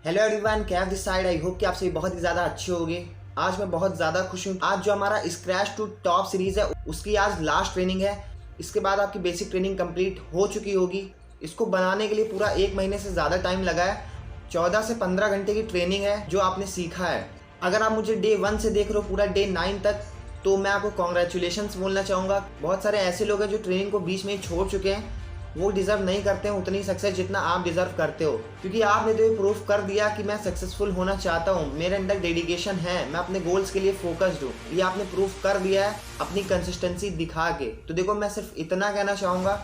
Hello everyone, Kaif this side. I hope कि आप सभी बहुत ही ज़्यादा अच्छे होंगे। आज मैं बहुत ज़्यादा खुश हूँ। आज जो हमारा स्क्रैच टू टॉप सीरीज़ है उसकी आज लास्ट ट्रेनिंग है। इसके बाद आपकी बेसिक ट्रेनिंग कंप्लीट हो चुकी होगी। इसको बनाने के लिए पूरा 1 महीने से ज़्यादा टाइम लगा है। 14 से 15 घंटे की ट्रेनिंग है जो आपने सीखा है। अगर आप मुझे डे 1 से देख रहे हो पूरा डे 9 तक, तो मैं आपको कॉन्ग्रेचुलेशंस बोलना चाहूँगा। बहुत सारे ऐसे लोग हैं जो ट्रेनिंग को बीच में ही छोड़ चुके हैं। वो डिज़र्व नहीं करते हैं उतनी सक्सेस जितना आप डिज़र्व करते हो, क्योंकि आपने तो ये प्रूफ कर दिया कि मैं सक्सेसफुल होना चाहता हूँ, मेरे अंदर डेडिकेशन है, मैं अपने गोल्स के लिए फोकस्ड हूँ। ये आपने प्रूफ कर दिया है अपनी कंसिस्टेंसी दिखा के। तो देखो, मैं सिर्फ इतना कहना चाहूँगा,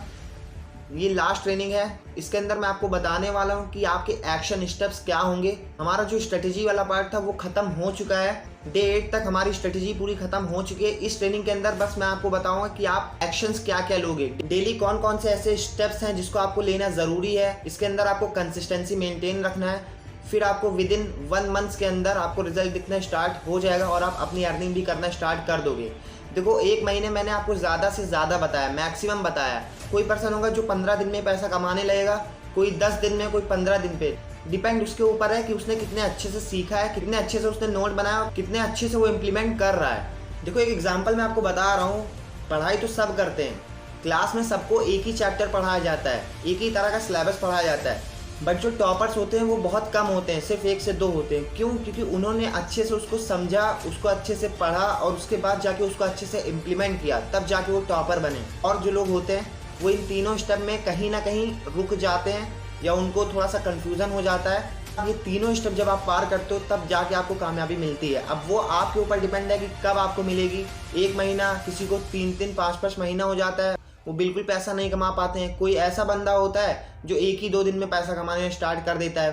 ये लास्ट ट्रेनिंग है। इसके अंदर मैं आपको बताने वाला हूँ कि आपके एक्शन स्टेप्स क्या होंगे। हमारा जो स्ट्रेटेजी वाला पार्ट था वो खत्म हो चुका है। डे 8 तक हमारी स्ट्रेटेजी पूरी खत्म हो चुकी है। इस ट्रेनिंग के अंदर बस मैं आपको बताऊंगा कि आप एक्शंस क्या क्या लोगे, डेली कौन कौन से ऐसे स्टेप्स हैं जिसको आपको लेना ज़रूरी है। इसके अंदर आपको कंसिस्टेंसी मेंटेन रखना है। फिर आपको विद इन 1 मंथ के अंदर आपको रिजल्ट दिखना स्टार्ट हो जाएगा और आप अपनी अर्निंग भी करना स्टार्ट कर दोगे। देखो, 1 महीने मैंने आपको ज़्यादा से ज़्यादा बताया, मैक्सिमम बताया। कोई पर्सन होगा जो 15 दिन में पैसा कमाने लगेगा, कोई 10 दिन में, कोई 15 दिन पे। डिपेंड उसके ऊपर है कि उसने कितने अच्छे से सीखा है, कितने अच्छे से उसने नोट बनाया और कितने अच्छे से वो इम्प्लीमेंट कर रहा है। देखो, एक एग्जाम्पल मैं आपको बता रहा हूँ। पढ़ाई तो सब करते हैं, क्लास में सबको एक ही चैप्टर पढ़ाया जाता है, एक ही तरह का सिलेबस पढ़ाया जाता है। बट जो टॉपर्स होते हैं वो बहुत कम होते हैं, सिर्फ 1 से 2 होते हैं। क्यों? क्योंकि उन्होंने अच्छे से उसको समझा, उसको अच्छे से पढ़ा और उसके बाद जाके उसको अच्छे से इम्प्लीमेंट किया, तब जाके वो टॉपर बने। और जो लोग होते हैं वो इन तीनों स्टेप में कहीं ना कहीं रुक जाते हैं या उनको थोड़ा सा कन्फ्यूज़न हो जाता है। अब ये तीनों स्टेप जब आप पार करते हो तब जाके आपको कामयाबी मिलती है। अब वो आपके ऊपर डिपेंड है कि कब आपको मिलेगी। 1 महीना, किसी को 3-3, 5-5 महीना हो जाता है, वो बिल्कुल पैसा नहीं कमा पाते हैं। कोई ऐसा बंदा होता है जो 1 ही 2 दिन में पैसा कमाने स्टार्ट कर देता है,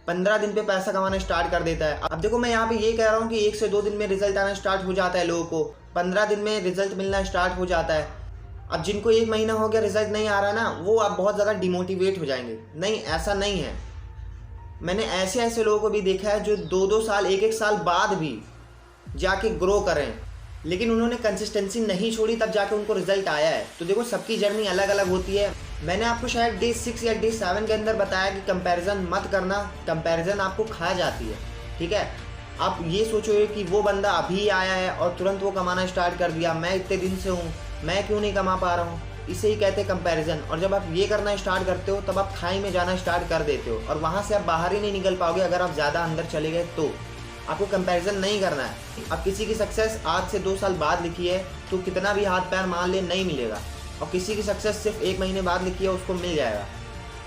15 दिन पे पैसा कमाना स्टार्ट कर देता है। अब देखो, मैं यहाँ पे ये कह रहा हूँ कि 1 से 2 दिन में रिजल्ट आना स्टार्ट हो जाता है लोगों को, 15 दिन में रिजल्ट मिलना स्टार्ट हो जाता है। अब जिनको 1 महीना हो गया रिजल्ट नहीं आ रहा ना, वो अब बहुत ज़्यादा डिमोटिवेट हो जाएंगे। नहीं, ऐसा नहीं है। मैंने ऐसे ऐसे लोगों को भी देखा है जो 2-2 साल, 1-1 साल बाद भी जाके ग्रो करें, लेकिन उन्होंने कंसिस्टेंसी नहीं छोड़ी, तब जाके उनको रिजल्ट आया है। तो देखो, सबकी जर्नी अलग अलग होती है। मैंने आपको शायद डे 6 या डे 7 के अंदर बताया कि कंपैरिजन मत करना, कंपैरिजन आपको खा जाती है। ठीक है, आप ये सोचोगे कि वो बंदा अभी आया है और तुरंत वो कमाना स्टार्ट कर दिया, मैं इतने दिन से हूँ, मैं क्यों नहीं कमा पा रहा हूँ। इसे ही कहते हैं कंपैरिजन। और जब आप ये करना स्टार्ट करते हो तब आप खाई में जाना स्टार्ट कर देते हो और वहाँ से आप बाहर ही नहीं निकल पाओगे अगर आप ज़्यादा अंदर चले गए तो। आपको कंपैरिजन नहीं करना है। अब किसी की सक्सेस आज से 2 साल बाद लिखी है तो कितना भी हाथ पैर मार ले नहीं मिलेगा, और किसी की सक्सेस सिर्फ 1 महीने बाद लिखी है उसको मिल जाएगा।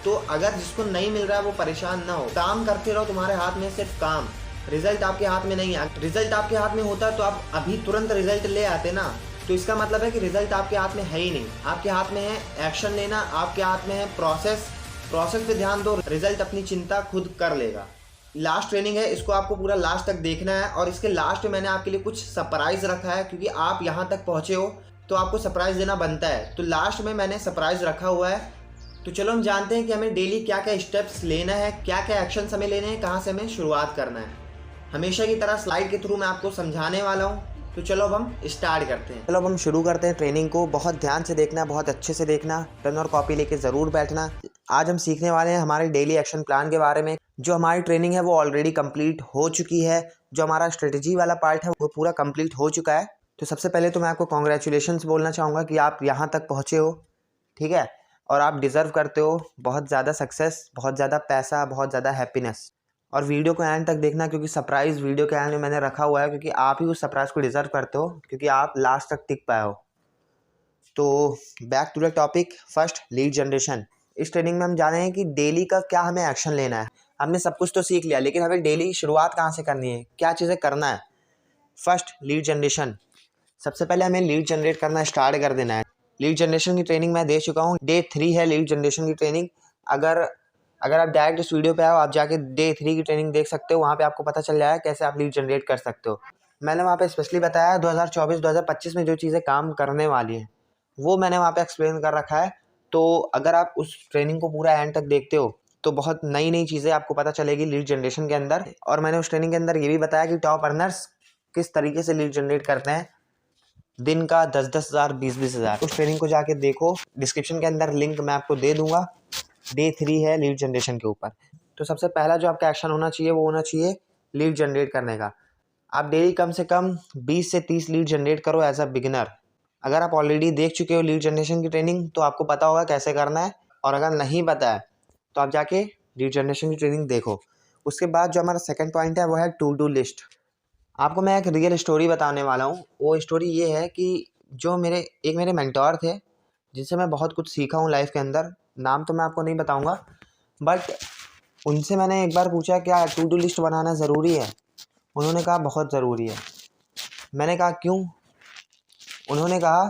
तो अगर जिसको नहीं मिल रहा है वो परेशान ना हो, काम करते रहो। तुम्हारे हाथ में सिर्फ काम, रिजल्ट आपके हाथ में नहीं है। रिजल्ट आपके हाथ में होता तो आप अभी तुरंत रिजल्ट ले आते ना। तो इसका मतलब है कि रिजल्ट आपके हाथ में है ही नहीं। आपके हाथ में है एक्शन लेना, आपके हाथ में है प्रोसेस पे ध्यान दो, रिजल्ट अपनी चिंता खुद कर लेगा। लास्ट ट्रेनिंग है, इसको आपको पूरा लास्ट तक देखना है। और इसके लास्ट में मैंने आपके लिए कुछ सरप्राइज रखा है, क्योंकि आप यहाँ तक पहुँचे हो तो आपको सरप्राइज देना बनता है। तो लास्ट में मैंने सरप्राइज रखा हुआ है। तो चलो हम जानते हैं कि हमें डेली क्या क्या स्टेप्स लेना है, क्या क्या एक्शंस हमें लेने हैं, कहाँ से हमें शुरुआत करना है। हमेशा की तरह स्लाइड के थ्रू मैं आपको समझाने वाला हूँ। तो चलो अब हम स्टार्ट करते हैं। चलो अब हम शुरू करते हैं ट्रेनिंग को। बहुत ध्यान से देखना, बहुत अच्छे से देखना, पेन और कॉपी लेके ज़रूर बैठना। आज हम सीखने वाले हैं हमारे डेली एक्शन प्लान के बारे में। जो हमारी ट्रेनिंग है वो ऑलरेडी कंप्लीट हो चुकी है। जो हमारा स्ट्रेटजी वाला पार्ट है वो पूरा कंप्लीट हो चुका है। तो सबसे पहले तो मैं आपको कॉन्ग्रेचुलेशंस बोलना चाहूँगा कि आप यहाँ तक पहुँचे हो। ठीक है, और आप डिज़र्व करते हो बहुत ज़्यादा सक्सेस, बहुत ज़्यादा पैसा, बहुत ज़्यादा हैप्पीनेस। और वीडियो को एंड तक देखना, क्योंकि सरप्राइज़ वीडियो के एंड में मैंने रखा हुआ है, क्योंकि आप ही उस सरप्राइज़ को डिज़र्व करते हो, क्योंकि आप लास्ट तक टिक पाए हो। तो back to the topic. First, lead generation. इस ट्रेनिंग में हम जाने हैं कि डेली का क्या हमें एक्शन लेना है। हमने सब कुछ तो सीख लिया, लेकिन हमें डेली शुरुआत कहाँ से करनी है, क्या चीज़ें करना है। First, lead generation. सबसे पहले हमें लीड जनरेट करना स्टार्ट कर देना है। लीड जनरेशन की ट्रेनिंग मैं दे चुका हूँ। डे 3 है लीड जनरेशन की ट्रेनिंग। अगर आप डायरेक्ट इस वीडियो पे आओ, आप जाके डे 3 की ट्रेनिंग देख सकते हो। वहाँ पे आपको पता चल जाएगा कैसे आप लीड जनरेट कर सकते हो। मैंने वहाँ पे स्पेशली बताया 2024-2025 में जो चीज़ें काम करने वाली हैं वो मैंने वहाँ पे एक्सप्लेन कर रखा है। तो अगर आप उस ट्रेनिंग को पूरा एंड तक देखते हो तो बहुत नई नई चीज़ें आपको पता चलेगी लीड जनरेशन के अंदर। और मैंने उस ट्रेनिंग के अंदर ये भी बताया कि टॉप अर्नर्स किस तरीके से लीड जनरेट करते हैं, दिन का 10-10 हज़ार, 20-20 हज़ार। उस ट्रेनिंग को जाके देखो, डिस्क्रिप्शन के अंदर लिंक मैं आपको दे दूंगा। डे 3 है लीड जनरेशन के ऊपर। तो सबसे पहला जो आपका एक्शन होना चाहिए वो होना चाहिए लीड जनरेट करने का। आप डेली कम से कम 20 से 30 लीड जनरेट करो एज अ बिगिनर। अगर आप ऑलरेडी देख चुके हो लीड जनरेशन की ट्रेनिंग तो आपको पता होगा कैसे करना है, और अगर नहीं पता है तो आप जाके लीड जनरेशन की ट्रेनिंग देखो। उसके बाद जो हमारा सेकंड पॉइंट है वो है टू डू लिस्ट। आपको मैं एक रियल स्टोरी बताने वाला हूँ। वो स्टोरी ये है कि जो मेरे मेंटोर थे जिनसे मैं बहुत कुछ सीखा हूँ लाइफ के अंदर। नाम तो मैं आपको नहीं बताऊँगा, बट उनसे मैंने एक बार पूछा क्या टू डू लिस्ट बनाना ज़रूरी है। उन्होंने कहा बहुत ज़रूरी है। मैंने कहा क्यों? उन्होंने कहा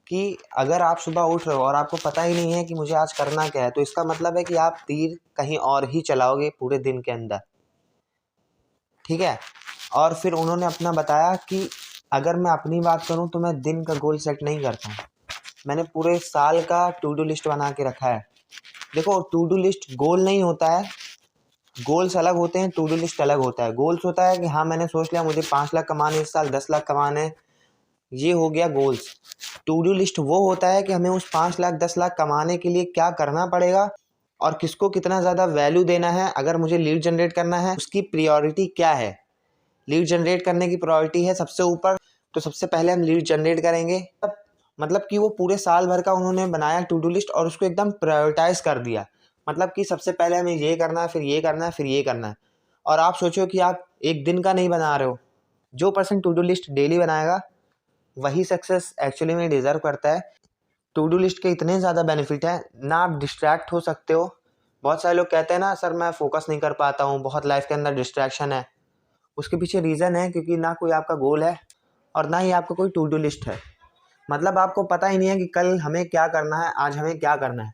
कि अगर आप सुबह उठ रहे हो और आपको पता ही नहीं है कि मुझे आज करना क्या है, तो इसका मतलब है कि आप तीर कहीं और ही चलाओगे पूरे दिन के अंदर, ठीक है। और फिर उन्होंने अपना बताया कि अगर मैं अपनी बात करूं तो मैं दिन का गोल सेट नहीं करता हूं, मैंने पूरे साल का टू डू लिस्ट बना के रखा है। देखो टू डू लिस्ट गोल नहीं होता है, गोल्स अलग होते हैं, टू डू लिस्ट अलग होता है। गोल्स होता है कि हाँ मैंने सोच लिया मुझे 5 लाख कमाने इस साल, 10 लाख कमाने, ये हो गया गोल्स। टू डू लिस्ट वो होता है कि हमें उस 5 लाख 10 लाख कमाने के लिए क्या करना पड़ेगा और किसको कितना ज़्यादा वैल्यू देना है। अगर मुझे लीड जनरेट करना है उसकी प्रायोरिटी क्या है। लीड जनरेट करने की प्रायोरिटी है सबसे ऊपर, तो सबसे पहले हम लीड जनरेट करेंगे। मतलब कि वो पूरे साल भर का उन्होंने बनाया टू डू लिस्ट और उसको एकदम प्रायोरिटाइज कर दिया। मतलब कि सबसे पहले हमें ये करना है, फिर ये करना है, फिर ये करना है। और आप सोचो कि आप एक दिन का नहीं बना रहे हो। जो person to do list daily बनाएगा वही सक्सेस एक्चुअली में डिजर्व करता है। टू डू लिस्ट के इतने ज़्यादा बेनिफिट है ना, आप डिस्ट्रैक्ट हो सकते हो। बहुत सारे लोग कहते हैं ना सर मैं फोकस नहीं कर पाता हूँ, बहुत लाइफ के अंदर डिस्ट्रैक्शन है। उसके पीछे रीज़न है क्योंकि ना कोई आपका गोल है और ना ही आपका कोई टू डू लिस्ट है। मतलब आपको पता ही नहीं है कि कल हमें क्या करना है, आज हमें क्या करना है।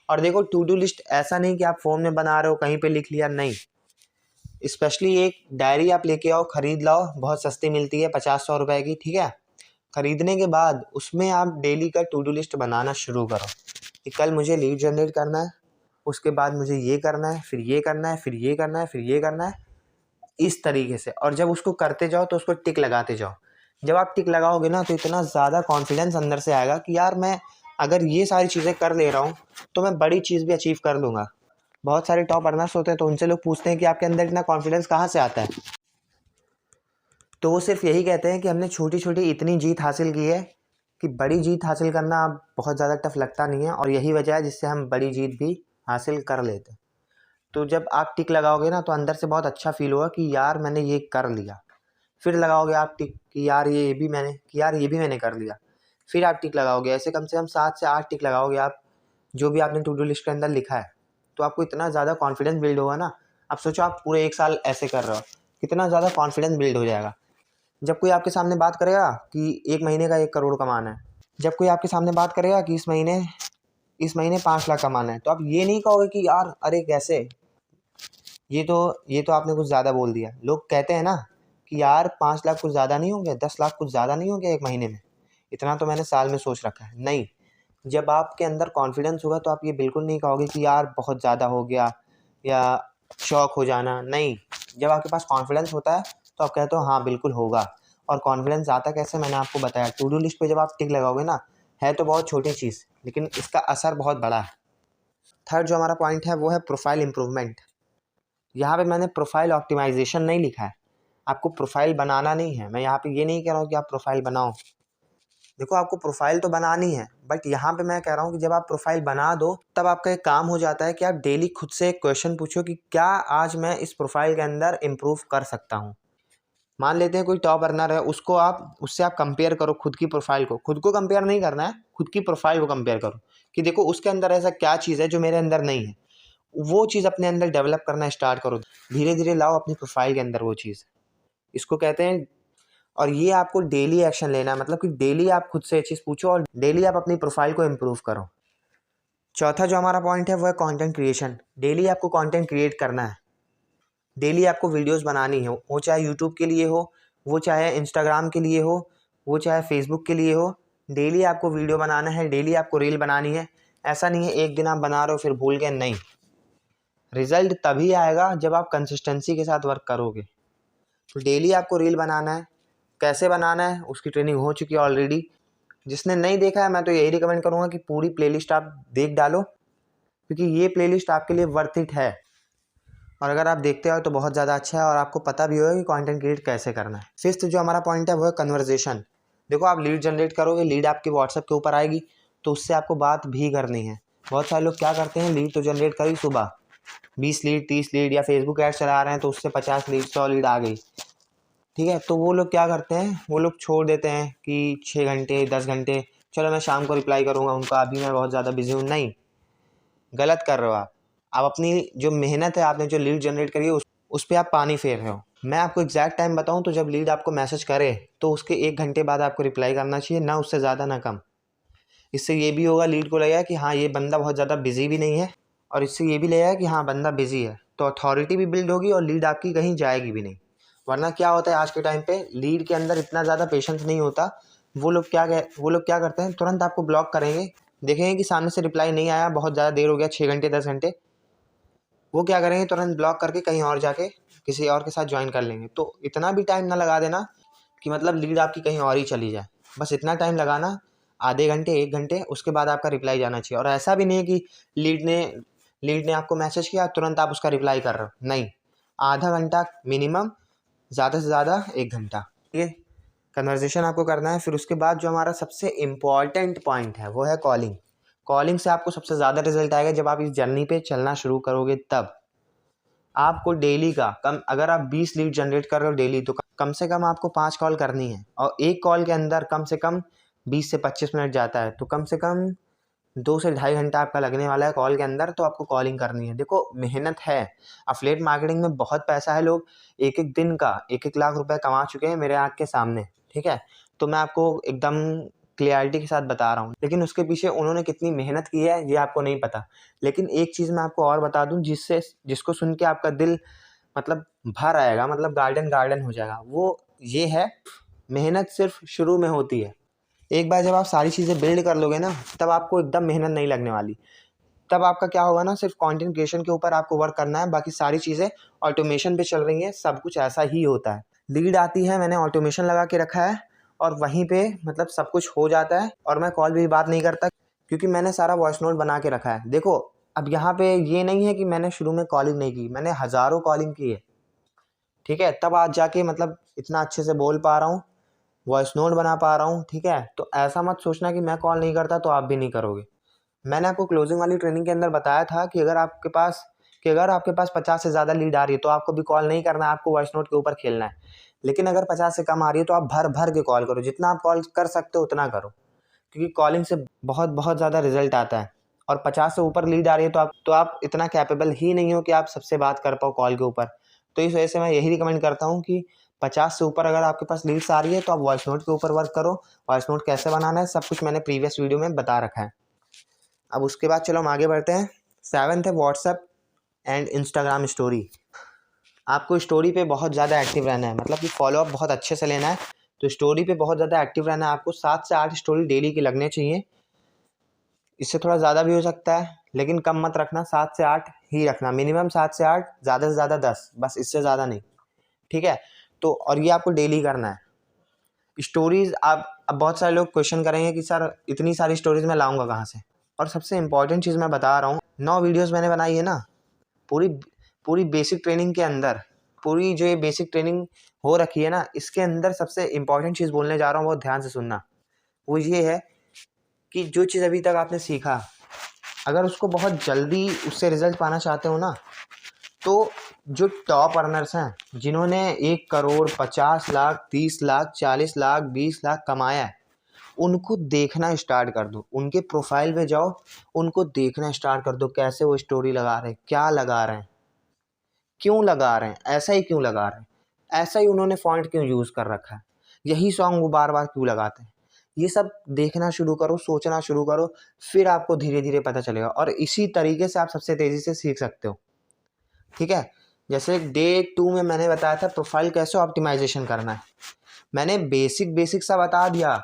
और देखो टू डू लिस्ट ऐसा नहीं कि आप फ़ोन में बना रहे हो कहीं पे लिख लिया, नहीं। स्पेशली एक डायरी आप लेके आओ, ख़रीद लाओ, बहुत सस्ती मिलती है 50-100 रुपए की, ठीक है। ख़रीदने के बाद उसमें आप डेली का टू डू लिस्ट बनाना शुरू करो कि कल मुझे लीड जनरेट करना है, उसके बाद मुझे ये करना है, फिर ये करना है, फिर ये करना है, फिर ये करना है, इस तरीके से। और जब उसको करते जाओ तो उसको टिक लगाते जाओ। जब आप टिक लगाओगे ना तो इतना ज़्यादा कॉन्फिडेंस अंदर से आएगा कि यार मैं अगर ये सारी चीज़ें कर ले रहा हूँ तो मैं बड़ी चीज़ भी अचीव कर लूँगा। बहुत सारे टॉप अर्नर्स होते हैं तो उनसे लोग पूछते हैं कि आपके अंदर इतना कॉन्फिडेंस कहाँ से आता है, तो वो सिर्फ यही कहते हैं कि हमने छोटी छोटी इतनी जीत हासिल की है कि बड़ी जीत हासिल करना अब बहुत ज़्यादा टफ लगता नहीं है, और यही वजह है जिससे हम बड़ी जीत भी हासिल कर लेते हैं। तो जब आप टिक लगाओगे ना तो अंदर से बहुत अच्छा फील होगा कि यार मैंने ये कर लिया। फिर लगाओगे आप टिक कि यार ये भी मैंने कर लिया। फिर आप टिक लगाओगे, ऐसे कम से कम 7 से 8 टिक लगाओगे आप, जो भी आपने टू डू लिस्ट के अंदर लिखा है। तो आपको इतना ज़्यादा कॉन्फिडेंस बिल्ड होगा ना। आप सोचो आप पूरे 1 साल ऐसे कर रहे हो, कितना ज़्यादा कॉन्फिडेंस बिल्ड हो जाएगा। जब कोई आपके सामने बात करेगा कि 1 महीने का 1 करोड़ कमाना है, जब कोई आपके सामने बात करेगा कि इस महीने 5 लाख कमाना है, तो आप ये नहीं कहोगे कि यार अरे कैसे, ये तो आपने कुछ ज़्यादा बोल दिया। लोग कहते हैं ना कि यार 5 लाख कुछ ज़्यादा नहीं हो गया, 10 लाख कुछ ज़्यादा नहीं हो गया 1 महीने में, इतना तो मैंने साल में सोच रखा है। नहीं, जब आपके अंदर कॉन्फिडेंस होगा तो आप ये बिल्कुल नहीं कहोगे कि यार बहुत ज़्यादा हो गया या शौक हो जाना, नहीं। जब आपके पास कॉन्फिडेंस होता है तो आप कहते हो हाँ बिल्कुल होगा। और कॉन्फिडेंस आता कैसे, मैंने आपको बताया। टू डू लिस्ट पे जब आप टिक लगाओगे ना, है तो बहुत छोटी चीज़ लेकिन इसका असर बहुत बड़ा है। थर्ड जो हमारा पॉइंट है वो है प्रोफाइल इम्प्रूवमेंट। यहाँ पे मैंने प्रोफाइल ऑप्टिमाइजेशन नहीं लिखा है, आपको प्रोफाइल बनाना नहीं है। मैं यहाँ पे ये नहीं कह रहा हूँ कि आप प्रोफाइल बनाओ। देखो आपको प्रोफाइल तो बनानी है, बट यहाँ पे मैं कह रहा हूँ कि जब आप प्रोफाइल बना दो तब आपका एक काम हो जाता है कि आप डेली खुद से एक क्वेश्चन पूछो कि क्या आज मैं इस प्रोफाइल के अंदर इम्प्रूव कर सकता हूँ। मान लेते हैं कोई टॉप अर्नर है, उससे आप कंपेयर करो खुद की प्रोफाइल को। खुद को कंपेयर नहीं करना है, खुद की प्रोफाइल को कंपेयर करो कि देखो उसके अंदर ऐसा क्या चीज़ है जो मेरे अंदर नहीं है। वो चीज़ अपने अंदर डेवलप करना स्टार्ट करो, धीरे धीरे लाओ अपनी प्रोफाइल के अंदर वो चीज़। इसको कहते हैं, और ये आपको डेली एक्शन लेना है। मतलब कि डेली आप खुद से ये चीज़ पूछो और डेली आप अपनी प्रोफाइल को इम्प्रूव करो। चौथा जो हमारा पॉइंट है वो है कंटेंट क्रिएशन। डेली आपको कंटेंट क्रिएट करना है, डेली आपको वीडियोस बनानी है, वो चाहे यूट्यूब के लिए हो, वो चाहे इंस्टाग्राम के लिए हो, वो चाहे फेसबुक के लिए हो। डेली आपको वीडियो बनाना है, डेली आपको रील बनानी है। ऐसा नहीं है एक दिन आप बना रहे हो फिर भूल गए, नहीं। रिजल्ट तभी आएगा जब आप कंसिस्टेंसी के साथ वर्क करोगे। तो डेली आपको रील बनाना है। कैसे बनाना है उसकी ट्रेनिंग हो चुकी है ऑलरेडी। जिसने नहीं देखा है मैं तो यही रिकमेंड करूँगा कि पूरी प्लेलिस्ट आप देख डालो, क्योंकि ये प्लेलिस्ट आपके लिए वर्थ इट है। और अगर आप देखते हो तो बहुत ज़्यादा अच्छा है और आपको पता भी होगा कि कंटेंट क्रिएट कैसे करना है। फिफ्थ जो हमारा पॉइंट है वो है कन्वर्जेशन। देखो आप लीड जनरेट करोगे, लीड आपके व्हाट्सएप के ऊपर आएगी तो उससे आपको बात भी करनी है। बहुत सारे लोग क्या करते हैं, लीड तो जनरेट करी सुबह 20 लीड 30 लीड, या फेसबुक ऐड चला रहे हैं तो उससे 50 लीड 100 लीड आ गई, ठीक है। तो वो लोग क्या करते हैं, वो लोग छोड़ देते हैं कि 6 घंटे 10 घंटे चलो मैं शाम को रिप्लाई करूँगा उनका, अभी मैं बहुत ज़्यादा बिजी हूँ। नहीं, गलत कर रहे हो आप अपनी जो मेहनत है, आपने जो लीड जनरेट करी है उस पर आप पानी फेर रहे हो। मैं आपको एग्जैक्ट टाइम बताऊं तो जब लीड आपको मैसेज करे तो उसके 1 घंटे बाद आपको रिप्लाई करना चाहिए, ना उससे ज़्यादा ना कम। इससे ये भी होगा, लीड को लगेगा कि हाँ ये बंदा बहुत ज़्यादा बिजी भी नहीं है, और इससे ये भी लगेगा कि हाँ बंदा बिजी है, तो अथॉरिटी भी बिल्ड होगी और लीड आपकी कहीं जाएगी भी नहीं। वरना क्या होता है आज के टाइम पे, लीड के अंदर इतना ज़्यादा पेशेंस नहीं होता। वो लोग क्या करते हैं, तुरंत आपको ब्लॉक करेंगे, देखेंगे कि सामने से रिप्लाई नहीं आया, बहुत ज़्यादा देर हो गया 6 घंटे 10 घंटे, वो क्या करेंगे तुरंत ब्लॉक करके कहीं और जाके किसी और के साथ ज्वाइन कर लेंगे। तो इतना भी टाइम ना लगा देना कि मतलब लीड आपकी कहीं और ही चली जाए, बस इतना टाइम लगाना, आधे घंटे 1 घंटे, उसके बाद आपका रिप्लाई जाना चाहिए। और ऐसा भी नहीं है कि लीड ने आपको मैसेज किया तुरंत आप उसका रिप्लाई कर रहे हो, नहीं, आधा घंटा मिनिमम, ज़्यादा से ज़्यादा 1 घंटा, ठीक है, कन्वर्जेशन आपको करना है। फिर उसके बाद जो हमारा सबसे इम्पॉर्टेंट पॉइंट है वो है कॉलिंग। कॉलिंग से आपको सबसे ज़्यादा रिजल्ट आएगा जब आप इस जर्नी पे चलना शुरू करोगे। तब आपको डेली का कम, अगर आप 20 लीड जनरेट कर रहे हो डेली, तो कम से कम आपको 5 कॉल करनी है, और एक कॉल के अंदर कम से कम 20 से 25 मिनट जाता है, तो कम से कम 2 से ढाई घंटा आपका लगने वाला है कॉल के अंदर। तो आपको कॉलिंग करनी है। देखो मेहनत है, अफिलिएट मार्केटिंग में बहुत पैसा है, लोग एक एक दिन का 1-1 लाख रुपए कमा चुके हैं मेरे आँख के सामने, ठीक है। तो मैं आपको एकदम क्लियरिटी के साथ बता रहा हूँ, लेकिन उसके पीछे उन्होंने कितनी मेहनत की है ये आपको नहीं पता। लेकिन एक चीज़ मैं आपको और बता दूँ जिसको सुन के आपका दिल मतलब भर आएगा, मतलब गार्डन गार्डन हो जाएगा, वो ये है, मेहनत सिर्फ शुरू में होती है। एक बार जब आप सारी चीज़ें बिल्ड कर लोगे ना, तब आपको एकदम मेहनत नहीं लगने वाली। तब आपका क्या होगा ना, सिर्फ कंटेंट क्रिएशन के ऊपर आपको वर्क करना है, बाकी सारी चीज़ें ऑटोमेशन पे चल रही हैं, सब कुछ ऐसा ही होता है। लीड आती है, मैंने ऑटोमेशन लगा के रखा है, और वहीं पे मतलब सब कुछ हो जाता है, और मैं कॉल भी बात नहीं करता क्योंकि मैंने सारा वॉइस नोट बना के रखा है। देखो अब यहाँ पे ये नहीं है कि मैंने शुरू में कॉलिंग नहीं की, मैंने हज़ारों कॉलिंग की है, ठीक है, तब आज जाके मतलब इतना अच्छे से बोल पा रहा हूँ, वॉइस नोट बना पा रहा हूँ, ठीक है। तो ऐसा मत सोचना कि मैं कॉल नहीं करता तो आप भी नहीं करोगे। मैंने आपको क्लोजिंग वाली ट्रेनिंग के अंदर बताया था कि अगर आपके पास 50 से ज़्यादा लीड आ रही है तो आपको भी कॉल नहीं करना है, आपको वॉइस नोट के ऊपर खेलना है। लेकिन अगर 50 से कम आ रही है तो आप भर भर के कॉल करो, जितना आप कॉल कर सकते हो उतना करो, क्योंकि कॉलिंग से बहुत बहुत ज़्यादा रिजल्ट आता है। और 50 से ऊपर लीड आ रही है तो आप इतना कैपेबल ही नहीं हो कि आप सबसे बात कर पाओ कॉल के ऊपर। तो इस वजह से मैं यही रिकमेंड करता हूँ कि 50 से ऊपर अगर आपके पास लीड्स आ रही है तो आप वॉइस नोट के ऊपर वर्क करो। वॉइस नोट कैसे बनाना है सब कुछ मैंने प्रीवियस वीडियो में बता रखा है। अब उसके बाद चलो हम आगे बढ़ते हैं। 7th है व्हाट्सएप एंड इंस्टाग्राम स्टोरी। आपको स्टोरी पे बहुत ज़्यादा एक्टिव रहना है, मतलब कि फॉलोअप बहुत अच्छे से लेना है। तो स्टोरी पे बहुत ज़्यादा एक्टिव रहना है, आपको 7 से 8 स्टोरी डेली की लगने चाहिए। इससे थोड़ा ज़्यादा भी हो सकता है, लेकिन कम मत रखना, 7 से 8 ही रखना, मिनिमम 7 से 8, ज़्यादा से ज़्यादा 10, बस इससे ज़्यादा नहीं, ठीक है। तो और ये आपको डेली करना है। स्टोरीज़ आप, अब बहुत सारे लोग क्वेश्चन करेंगे कि सर इतनी सारी स्टोरीज़ मैं लाऊंगा कहाँ से। और सबसे इंपॉर्टेंट चीज़ मैं बता रहा हूँ, 9 वीडियोज़ मैंने बनाई है ना, पूरी पूरी बेसिक ट्रेनिंग के अंदर, पूरी जो ये बेसिक ट्रेनिंग हो रखी है ना, इसके अंदर सबसे इंपॉर्टेंट चीज़ बोलने जा रहा हूँ, बहुत ध्यान से सुनना। वो ये है कि जो चीज़ अभी तक आपने सीखा, अगर उसको बहुत जल्दी उससे रिजल्ट पाना चाहते हो ना, तो जो टॉप अर्नर्स हैं जिन्होंने 1 करोड़ 50 लाख 30 लाख 40 लाख 20 लाख कमाया है, उनको देखना स्टार्ट कर दो, उनके प्रोफाइल पे जाओ, उनको देखना स्टार्ट कर दो, कैसे वो स्टोरी लगा रहे हैं, क्या लगा रहे हैं, क्यों लगा रहे हैं, ऐसा ही क्यों लगा रहे हैं, ऐसा ही उन्होंने फॉन्ट क्यों यूज़ कर रखा है, यही सॉन्ग वो बार बार क्यों लगाते हैं। ये सब देखना शुरू करो, सोचना शुरू करो, फिर आपको धीरे धीरे पता चलेगा, और इसी तरीके से आप सबसे तेज़ी से सीख सकते हो, ठीक है। जैसे डे 2 में मैंने बताया था प्रोफाइल कैसे ऑप्टिमाइजेशन करना है, मैंने बेसिक सा बता दिया,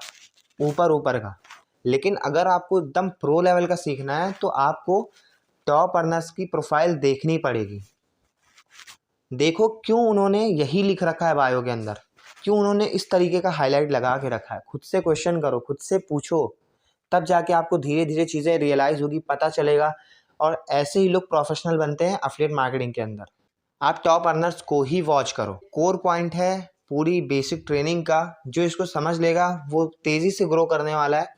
ऊपर ऊपर का। लेकिन अगर आपको एकदम प्रो लेवल का सीखना है तो आपको टॉप अर्नर्स की प्रोफाइल देखनी पड़ेगी। देखो क्यों उन्होंने यही लिख रखा है बायो के अंदर, क्यों उन्होंने इस तरीके का हाईलाइट लगा के रखा है। खुद से क्वेश्चन करो, खुद से पूछो, तब जाके आपको धीरे धीरे चीज़ें रियलाइज़ होगी, पता चलेगा। और ऐसे ही लोग प्रोफेशनल बनते हैं एफिलिएट मार्केटिंग के अंदर। आप टॉप अर्नर्स को ही वॉच करो। कोर पॉइंट है पूरी बेसिक ट्रेनिंग का, जो इसको समझ लेगा वो तेज़ी से ग्रो करने वाला है।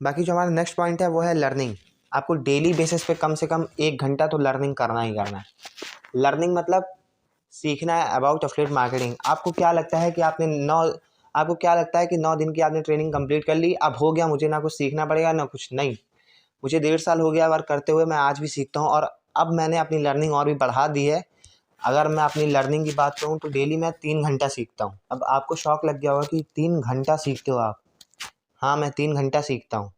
बाकी जो हमारा नेक्स्ट पॉइंट है वो है लर्निंग। आपको डेली बेसिस पे कम से कम 1 घंटा तो लर्निंग करना ही करना है। लर्निंग मतलब सीखना है अबाउट एफिलिएट मार्केटिंग। आपको क्या लगता है कि 9 दिन की आपने ट्रेनिंग कंप्लीट कर ली, अब हो गया, मुझे ना कुछ सीखना पड़ेगा ना कुछ। नहीं, मुझे 1.5 साल हो गया वर्क करते हुए, मैं आज भी सीखता हूँ और अब मैंने अपनी लर्निंग और भी बढ़ा दी है। अगर मैं अपनी लर्निंग की बात करूँ तो डेली मैं 3 घंटा सीखता हूँ। अब आपको शौक लग गया होगा कि 3 घंटा सीखते हो आप। हाँ, मैं 3 घंटा सीखता हूँ।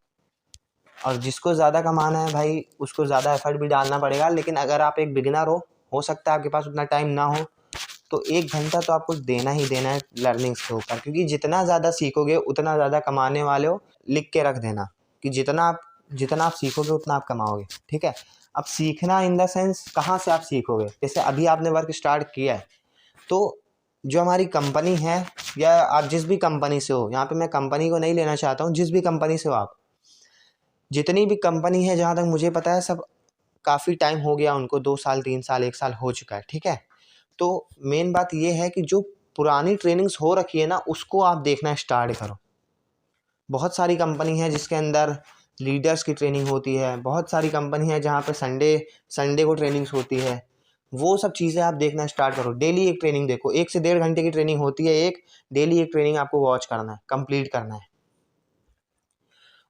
और जिसको ज़्यादा कमाना है भाई, उसको ज़्यादा एफर्ट भी डालना पड़ेगा। लेकिन अगर आप एक बिगिनर हो सकता है आपके पास उतना टाइम ना हो, तो 1 घंटा तो आपको देना ही देना है लर्निंग्स के ऊपर, क्योंकि जितना ज़्यादा सीखोगे उतना ज़्यादा कमाने वाले हो। लिख के रख देना कि जितना आप सीखोगे उतना आप कमाओगे, ठीक है। अब सीखना इन द सेंस कहाँ से आप सीखोगे। जैसे अभी आपने वर्क स्टार्ट किया है, तो जो हमारी कंपनी है या आप जिस भी कंपनी से हो, यहाँ पे मैं कंपनी को नहीं लेना चाहता हूँ, जिस भी कंपनी से हो आप, जितनी भी कंपनी है जहाँ तक मुझे पता है सब काफ़ी टाइम हो गया उनको, 2 साल 3 साल 1 साल हो चुका है, ठीक है। तो मेन बात ये है कि जो पुरानी ट्रेनिंग्स हो रखी है ना, उसको आप देखना स्टार्ट करो। बहुत सारी कंपनी है जिसके अंदर लीडर्स की ट्रेनिंग होती है, बहुत सारी कंपनी है जहाँ पे संडे को ट्रेनिंग्स होती है। वो सब चीज़ें आप देखना स्टार्ट करो। डेली एक ट्रेनिंग देखो, 1 से 1.5 घंटे की ट्रेनिंग होती है एक। डेली एक ट्रेनिंग आपको वॉच करना है, कंप्लीट करना है।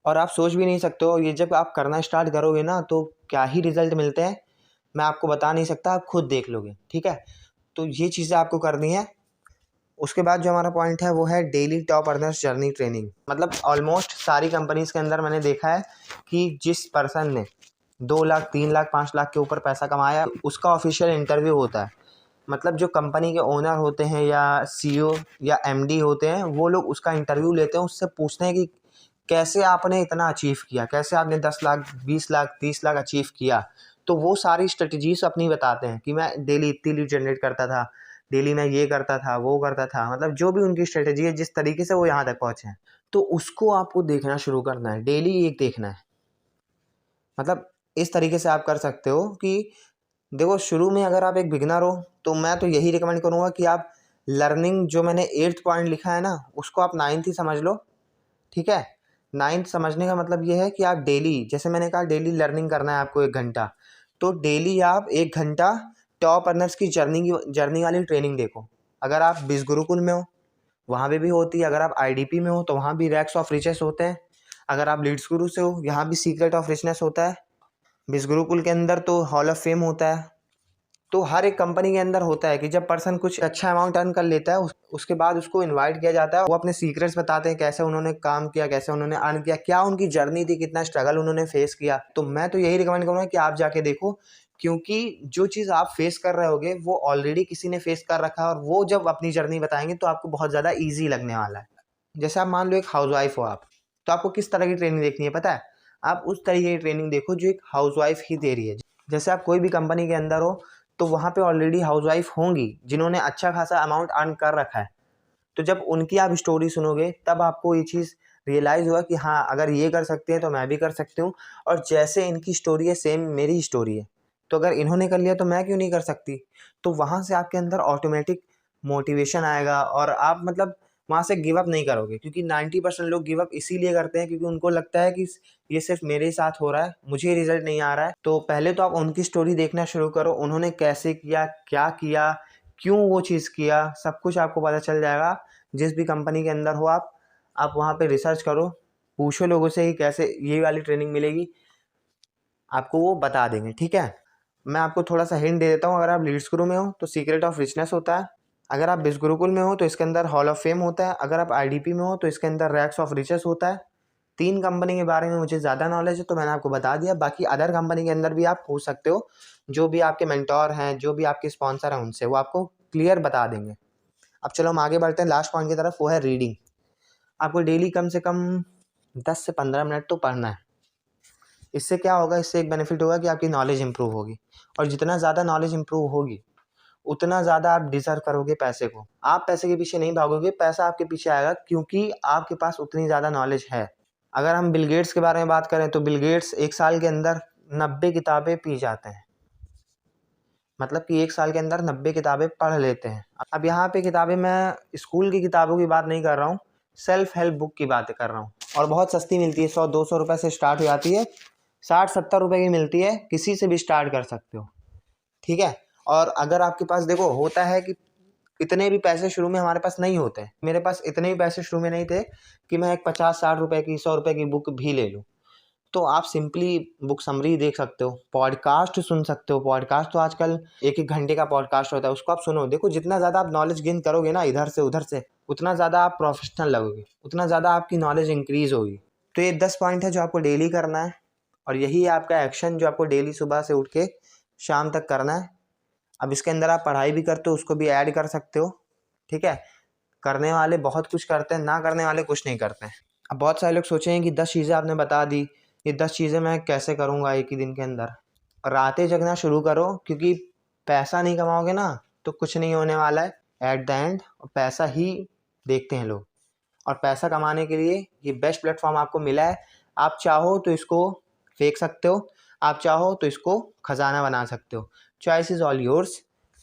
और आप सोच भी नहीं सकते हो, ये जब आप करना स्टार्ट करोगे ना तो क्या ही रिजल्ट मिलते हैं, मैं आपको बता नहीं सकता, आप खुद देख लोगे, ठीक है। तो ये चीज़ें आपको करनी है। उसके बाद जो हमारा पॉइंट है वो है daily top earners journey training. मतलब ऑलमोस्ट सारी कंपनीज के अंदर मैंने देखा है कि जिस पर्सन ने 2 लाख 3 लाख 5 लाख के ऊपर पैसा कमाया, उसका ऑफिशियल इंटरव्यू होता है। मतलब जो कंपनी के ओनर होते हैं या सीईओ या एमडी होते हैं, वो लोग उसका इंटरव्यू लेते हैं, उससे पूछते हैं कि कैसे आपने इतना अचीव किया, कैसे आपने 10 लाख 20 लाख 30 लाख अचीव किया। तो वो सारी स्ट्रेटजीज अपनी बताते हैं कि मैं डेली इतनी लीड जनरेट करता था, डेली मैं ये करता था वो करता था। मतलब जो भी उनकी स्ट्रेटजी है, जिस तरीके से वो यहाँ तक पहुँचे हैं, तो उसको आपको देखना शुरू करना है, डेली एक देखना है। मतलब इस तरीके से आप कर सकते हो कि देखो, शुरू में अगर आप एक बिगिनर हो तो मैं तो यही रिकमेंड करूँगा कि आप लर्निंग, जो मैंने 8th पॉइंट लिखा है ना, उसको आप 9th ही समझ लो, ठीक है। 9th समझने का मतलब ये है कि आप डेली, जैसे मैंने कहा, डेली लर्निंग करना है आपको 1 घंटा। तो डेली आप 1 घंटा टॉप अर्नर्स की जर्नी वाली ट्रेनिंग देखो। अगर आप बिज गुरुकुल में हो, वहाँ पे भी होती है। अगर आप आईडीपी में हो तो वहाँ भी रैक्स ऑफ रिचेस होते हैं। अगर आप लीड्स गुरु से हो, यहाँ भी सीक्रेट ऑफ रिचनेस होता है। बिज गुरुकुल के अंदर तो हॉल ऑफ फेम होता है। तो हर एक कंपनी के अंदर होता है कि जब पर्सन कुछ अच्छा अमाउंट अर्न कर लेता है, उसके बाद उसको इनवाइट किया जाता है। वो अपने सीक्रेट्स बताते हैं, कैसे उन्होंने काम किया, कैसे उन्होंने अर्न किया, क्या उनकी जर्नी थी, कितना स्ट्रगल उन्होंने फेस किया। तो मैं तो यही रिकमेंड करूँगा कि आप जाके देखो, क्योंकि जो चीज़ आप फेस कर रहे होगे वो ऑलरेडी किसी ने फेस कर रखा है, और वो जब अपनी जर्नी बताएंगे तो आपको बहुत ज़्यादा ईजी लगने वाला है। जैसे आप मान लो एक हाउस वाइफ हो आप, तो आपको किस तरह की ट्रेनिंग देखनी है पता है? आप उस तरीके की ट्रेनिंग देखो जो एक हाउस वाइफ ही दे रही है। जैसे आप कोई भी कंपनी के अंदर हो, तो वहाँ पे ऑलरेडी हाउस वाइफ होंगी जिन्होंने अच्छा खासा अमाउंट अर्न कर रखा है। तो जब उनकी आप स्टोरी सुनोगे तब आपको ये चीज़ रियलाइज़ हुआ कि हाँ, अगर ये कर सकते हैं तो मैं भी कर सकती हूँ। और जैसे इनकी स्टोरी है, सेम मेरी स्टोरी है, तो अगर इन्होंने कर लिया तो मैं क्यों नहीं कर सकती। तो वहाँ से आपके अंदर ऑटोमेटिक मोटिवेशन आएगा और आप मतलब वहाँ से गिव अप नहीं करोगे। क्योंकि 90% लोग गिव अप इसीलिए करते हैं क्योंकि उनको लगता है कि ये सिर्फ मेरे साथ हो रहा है, मुझे रिजल्ट नहीं आ रहा है। तो पहले तो आप उनकी स्टोरी देखना शुरू करो, उन्होंने कैसे किया, क्या किया, क्यों वो चीज़ किया, सब कुछ आपको पता चल जाएगा। जिस भी कंपनी के अंदर हो आप वहाँ पे रिसर्च करो, पूछो लोगों से कि कैसे ये वाली ट्रेनिंग मिलेगी, आपको वो बता देंगे, ठीक है। मैं आपको थोड़ा सा हिंट दे देता हूँ। अगर आप लीड्स गुरु में हो तो सीक्रेट ऑफ रिचनेस होता है। अगर आप बिज गुरुकुल में हो तो इसके अंदर हॉल ऑफ फेम होता है। अगर आप आईडीपी में हो तो इसके अंदर रैक्स ऑफ रिचेस होता है। 3 कंपनी के बारे में मुझे ज़्यादा नॉलेज है तो मैंने आपको बता दिया। बाकी अदर कंपनी के अंदर भी आप पूछ सकते हो, जो भी आपके मेंटोर हैं, जो भी आपके स्पॉन्सर हैं, उनसे वो आपको क्लियर बता देंगे। अब चलो हम आगे बढ़ते हैं लास्ट पॉइंट की तरफ, वो है रीडिंग। आपको डेली कम से कम 10 से 15 मिनट तो पढ़ना है। इससे क्या होगा, इससे एक बेनिफिट होगा कि आपकी नॉलेज इंप्रूव होगी, और जितना ज़्यादा नॉलेज इंप्रूव होगी उतना ज़्यादा आप डिज़र्व करोगे पैसे को। आप पैसे के पीछे नहीं भागोगे, पैसा आपके पीछे आएगा क्योंकि आपके पास उतनी ज़्यादा नॉलेज है। अगर हम बिल गेट्स के बारे में बात करें तो बिल गेट्स 1 साल के अंदर 90 किताबें पी जाते हैं। मतलब कि 1 साल के अंदर 90 किताबें पढ़ लेते हैं। अब यहाँ पे किताबें मैं स्कूल की किताबों की बात नहीं कर रहा हूँ, सेल्फ हेल्प बुक की बात कर रहा हूँ। और बहुत सस्ती मिलती है, 100-200 रुपये से स्टार्ट हो जाती है, 60-70 रुपये की मिलती है, किसी से भी स्टार्ट कर सकते हो, ठीक है। और अगर आपके पास देखो होता है कि इतने भी पैसे शुरू में हमारे पास नहीं होते, मेरे पास इतने भी पैसे शुरू में नहीं थे कि मैं एक 50-60 रुपए की 100 रुपए की बुक भी ले लूँ। तो आप सिंपली बुक समरी देख सकते हो, पॉडकास्ट सुन सकते हो। पॉडकास्ट तो आजकल 1-1 घंटे का पॉडकास्ट होता है, उसको आप सुनो। देखो जितना ज़्यादा आप नॉलेज गेन करोगे ना इधर से उधर से, उतना ज़्यादा आप प्रोफेशनल लगोगे, उतना ज़्यादा आपकी नॉलेज इंक्रीज होगी। तो ये 10 पॉइंट है जो आपको डेली करना है, और यही है आपका एक्शन जो आपको डेली सुबह से उठ के शाम तक करना है। अब इसके अंदर आप पढ़ाई भी करते हो, उसको भी ऐड कर सकते हो, ठीक है। करने वाले बहुत कुछ करते हैं, ना करने वाले कुछ नहीं करते हैं। अब बहुत सारे लोग सोचेंगे कि 10 चीज़ें आपने बता दी, ये 10 चीज़ें मैं कैसे करूँगा एक ही दिन के अंदर। रातें जगना शुरू करो, क्योंकि पैसा नहीं कमाओगे ना तो कुछ नहीं होने वाला है एट द एंड। पैसा ही देखते हैं लोग, और पैसा कमाने के लिए ये बेस्ट प्लेटफॉर्म आपको मिला है। आप चाहो तो इसको फेंक सकते हो, आप चाहो तो इसको खजाना बना सकते हो, चॉइस इज़ ऑल योर्स।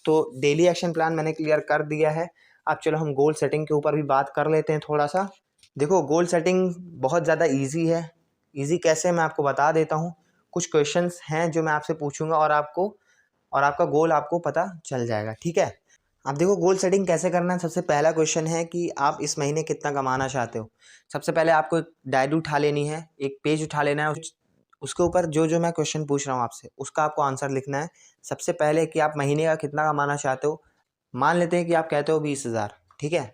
तो डेली एक्शन प्लान मैंने क्लियर कर दिया है। अब चलो हम गोल सेटिंग के ऊपर भी बात कर लेते हैं थोड़ा सा। देखो गोल सेटिंग बहुत ज़्यादा ईजी है। ईजी कैसे, मैं आपको बता देता हूँ। कुछ क्वेश्चंस हैं जो मैं आपसे पूछूंगा और आपका गोल आपको पता चल जाएगा, ठीक है। अब देखो गोल सेटिंग कैसे करना है। सबसे पहला क्वेश्चन है कि आप इस महीने कितना कमाना चाहते हो। सबसे पहले आपको एक डायरी उठा लेनी है, एक पेज उठा लेना है, उसके ऊपर जो जो मैं क्वेश्चन पूछ रहा हूँ आपसे उसका आपको आंसर लिखना है। सबसे पहले कि आप महीने का कितना कमाना चाहते हो। मान लेते हैं कि आप कहते हो 20,000, ठीक है।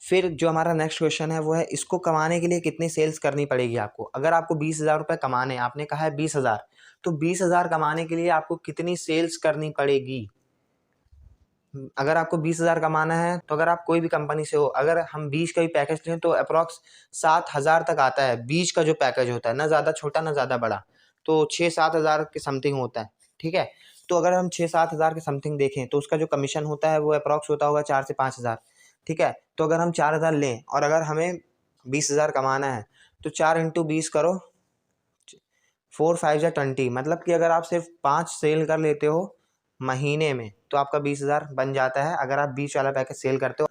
फिर जो हमारा नेक्स्ट क्वेश्चन है वो है, इसको कमाने के लिए कितनी सेल्स करनी पड़ेगी आपको। अगर आपको 20,000 रुपये कमाने, आपने कहा है 20,000, तो 20,000 कमाने के लिए आपको कितनी सेल्स करनी पड़ेगी। अगर आपको 20,000 कमाना है तो अगर आप कोई भी कंपनी से हो, अगर हम 20 का भी पैकेज लें तो अप्रॉक्स 7,000 तक आता है। 20 का जो पैकेज होता है, ना ज़्यादा छोटा ना ज़्यादा बड़ा, तो 6-7 हज़ार के समथिंग होता है, ठीक है। तो अगर हम 6-7 हज़ार के समथिंग देखें तो उसका जो कमीशन होता है वो अप्रॉक्स होता होगा 4 से 5 हज़ार, ठीक है। तो अगर हम 4,000 लें और अगर हमें 20,000 कमाना है तो 4 इंटू 20 करो, 4 5 या 20, मतलब कि अगर आप सिर्फ 5 सेल कर लेते हो महीने में तो आपका 20,000 बन जाता है। अगर आप 20 वाला पैकेज सेल करते हो,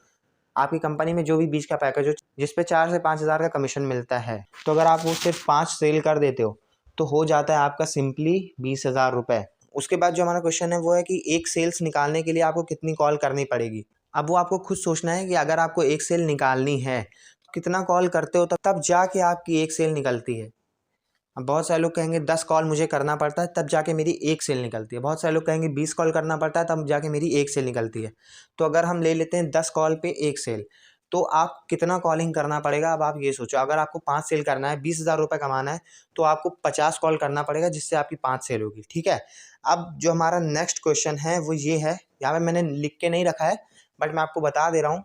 आपकी कंपनी में जो भी 20 का पैकेज हो जिस पे 4 से 5 हज़ार का कमीशन मिलता है, तो अगर आप वो सिर्फ 5 सेल कर देते हो तो हो जाता है आपका सिंपली 20,000 रुपये। उसके बाद जो हमारा क्वेश्चन है वो है कि एक सेल्स निकालने के लिए आपको कितनी कॉल करनी पड़ेगी। अब वो आपको खुद सोचना है कि अगर आपको एक सेल निकालनी है तो कितना कॉल करते हो तब जाके आपकी एक सेल निकलती है। अब बहुत सारे लोग कहेंगे 10 कॉल मुझे करना पड़ता है तब जाके मेरी एक सेल निकलती है। बहुत सारे लोग कहेंगे 20 कॉल करना पड़ता है तब जाके मेरी एक सेल निकलती है। तो अगर हम ले लेते हैं 10 कॉल पे एक सेल, तो आप कितना कॉलिंग करना पड़ेगा। अब आप ये सोचो, अगर आपको 5 सेल करना है, 20,000 रुपये कमाना है, तो आपको 50 कॉल करना पड़ेगा जिससे आपकी 5 सेल होगी, ठीक है। अब जो हमारा नेक्स्ट क्वेश्चन है वो ये है, यहाँ पे मैंने लिख के नहीं रखा है बट मैं आपको बता दे रहा हूँ।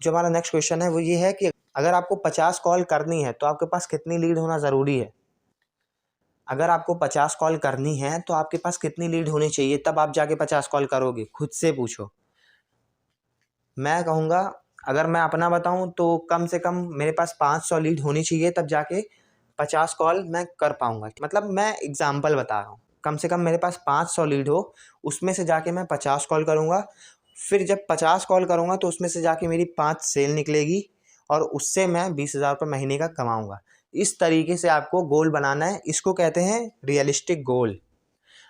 जो हमारा नेक्स्ट क्वेश्चन है वो ये है कि अगर आपको 50 कॉल करनी है तो आपके पास कितनी लीड होना ज़रूरी है। अगर आपको 50 कॉल करनी है तो आपके पास कितनी लीड होनी चाहिए, तब आप जाके 50 कॉल करोगे। खुद से पूछो। मैं कहूँगा, अगर मैं अपना बताऊँ तो कम से कम मेरे पास 500 लीड होनी चाहिए तब जाके 50 कॉल मैं कर पाऊँगा। मतलब मैं एग्जाम्पल बता रहा हूँ, कम से कम मेरे पास 500 लीड हो, उसमें से जाके मैं 50 कॉल करूँगा। फिर जब 50 कॉल करूँगा तो उसमें से जाके मेरी 5 सेल निकलेगी और उससे मैं 20,000 रुपये महीने का कमाऊँगा। इस तरीके से आपको गोल बनाना है, इसको कहते हैं रियलिस्टिक गोल।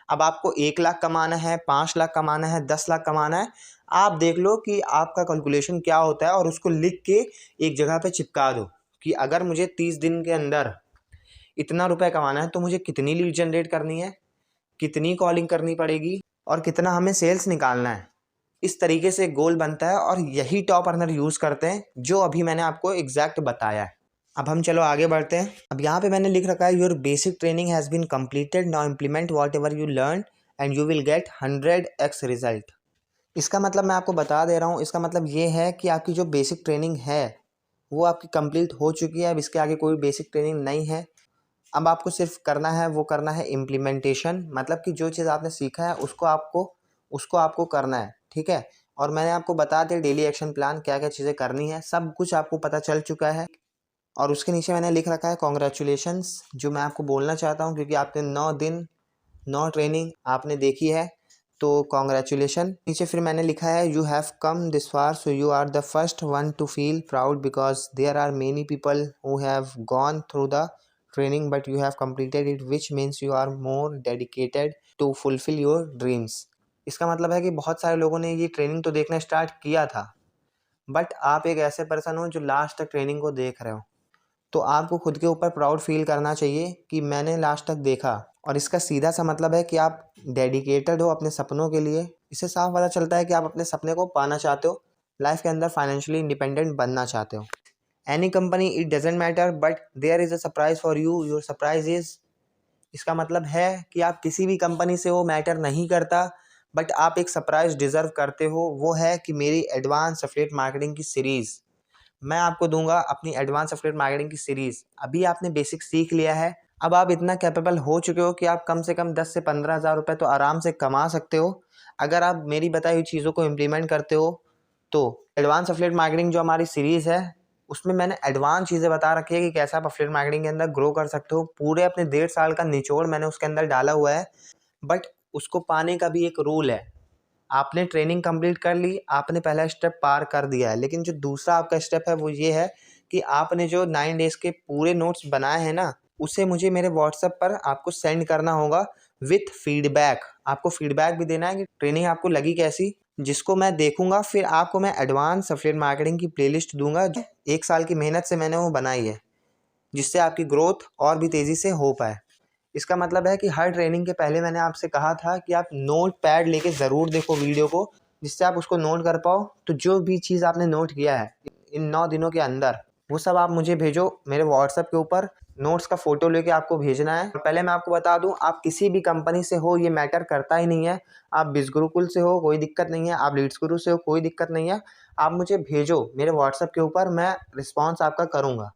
अब आपको 1 लाख कमाना है, 5 लाख कमाना है, 10 लाख कमाना है, आप देख लो कि आपका कैलकुलेशन क्या होता है और उसको लिख के एक जगह पे चिपका दो कि अगर मुझे 30 दिन के अंदर इतना रुपए कमाना है तो मुझे कितनी लीड जनरेट करनी है, कितनी कॉलिंग करनी पड़ेगी और कितना हमें सेल्स निकालना है। इस तरीके से गोल बनता है और यही टॉप अर्नर यूज़ करते हैं जो अभी मैंने आपको एग्जैक्ट बताया है। अब हम चलो आगे बढ़ते हैं। अब यहाँ पे मैंने लिख रखा है, your basic training has been completed, now implement whatever you learn and you will get 100x result. इसका मतलब मैं आपको बता दे रहा हूँ, इसका मतलब ये है कि आपकी जो बेसिक ट्रेनिंग है वो आपकी कंप्लीट हो चुकी है। अब इसके आगे कोई बेसिक ट्रेनिंग नहीं है। अब आपको सिर्फ करना है, वो करना है इम्प्लीमेंटेशन, मतलब कि जो चीज़ आपने सीखा है उसको आपको करना है, ठीक है। और मैंने आपको बता दिया डेली एक्शन प्लान, क्या क्या चीज़ें करनी है, सब कुछ आपको पता चल चुका है। और उसके नीचे मैंने लिख रखा है कॉन्ग्रेचुलेशंस, जो मैं आपको बोलना चाहता हूँ क्योंकि आपने 9 दिन 9 ट्रेनिंग आपने देखी है। तो कॉन्ग्रेचुलेशन। नीचे फिर मैंने लिखा है you have come this far so you are the first one to feel proud because there are many people who have gone through the training but you have completed it which means you are more dedicated to fulfil your dreams. इसका मतलब है कि बहुत सारे लोगों ने ये training तो देखना स्टार्ट किया था, बट आप एक ऐसे पर्सन हो जो लास्ट तक ट्रेनिंग को देख रहे हो, तो आपको खुद के ऊपर प्राउड फील करना चाहिए कि मैंने लास्ट तक देखा। और इसका सीधा सा मतलब है कि आप डेडिकेटेड हो अपने सपनों के लिए। इससे साफ पता चलता है कि आप अपने सपने को पाना चाहते हो, लाइफ के अंदर फाइनेंशियली इंडिपेंडेंट बनना चाहते हो। Any company it doesn't matter but there is a surprise for you, your surprise is. इसका मतलब है कि आप किसी भी कंपनी से हो, मैटर नहीं करता, बट आप एक सरप्राइज डिजर्व करते हो। वो है कि मेरी एडवांस एफिलिएट मार्केटिंग की सीरीज़ मैं आपको दूंगा, अपनी एडवांस एफिलिएट मार्केटिंग की सीरीज़। अभी आपने बेसिक सीख लिया है, अब आप इतना कैपेबल हो चुके हो कि आप कम से कम 10 से 15 हज़ार रुपये तो आराम से कमा सकते हो अगर आप मेरी बताई हुई चीज़ों को इम्प्लीमेंट करते हो। तो एडवांस एफिलिएट मार्केटिंग जो हमारी सीरीज़ है उसमें मैंने एडवांस चीज़ें बता रखी है कि कैसे आप एफिलिएट मार्केटिंग के अंदर ग्रो कर सकते हो। पूरे अपने 1.5 साल का निचोड़ मैंने उसके अंदर डाला हुआ है, बट उसको पाने का भी एक रूल है। आपने ट्रेनिंग कंप्लीट कर ली, आपने पहला स्टेप पार कर दिया है, लेकिन जो दूसरा आपका स्टेप है वो ये है कि आपने जो 9 डेज़ के पूरे नोट्स बनाए हैं ना, उसे मुझे मेरे व्हाट्सएप पर आपको सेंड करना होगा विथ फीडबैक। आपको फीडबैक भी देना है कि ट्रेनिंग आपको लगी कैसी, जिसको मैं देखूंगा। फिर आपको मैं एडवांस एफिलिएट मार्केटिंग की प्लेलिस्ट दूंगा जो 1 साल की मेहनत से मैंने वो बनाई है, जिससे आपकी ग्रोथ और भी तेज़ी से हो पाए। इसका मतलब है कि हर ट्रेनिंग के पहले मैंने आपसे कहा था कि आप नोट पैड लेके ज़रूर देखो वीडियो को, जिससे आप उसको नोट कर पाओ। तो जो भी चीज़ आपने नोट किया है इन 9 दिनों के अंदर, वो सब आप मुझे भेजो मेरे व्हाट्सएप के ऊपर। नोट्स का फ़ोटो लेके आपको भेजना है। और पहले मैं आपको बता दूं, आप किसी भी कंपनी से हो ये मैटर करता ही नहीं है। आप बिज़गुरुकुल से हो कोई दिक्कत नहीं है, आप लीड्स गुरु से हो कोई दिक्कत नहीं है। आप मुझे भेजो मेरे व्हाट्सएप के ऊपर, मैं रिस्पॉन्स आपका करूँगा।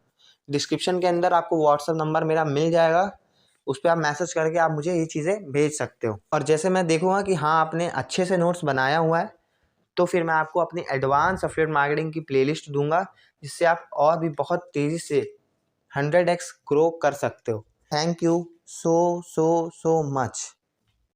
डिस्क्रिप्शन के अंदर आपको व्हाट्सएप नंबर मेरा मिल जाएगा, उस पर आप मैसेज करके आप मुझे ये चीज़ें भेज सकते हो। और जैसे मैं देखूँगा कि हाँ आपने अच्छे से नोट्स बनाया हुआ है, तो फिर मैं आपको अपनी एडवांस एफिलिएट मार्केटिंग की प्लेलिस्ट दूंगा, जिससे आप और भी बहुत तेज़ी से 100x ग्रो कर सकते हो। Thank you so much.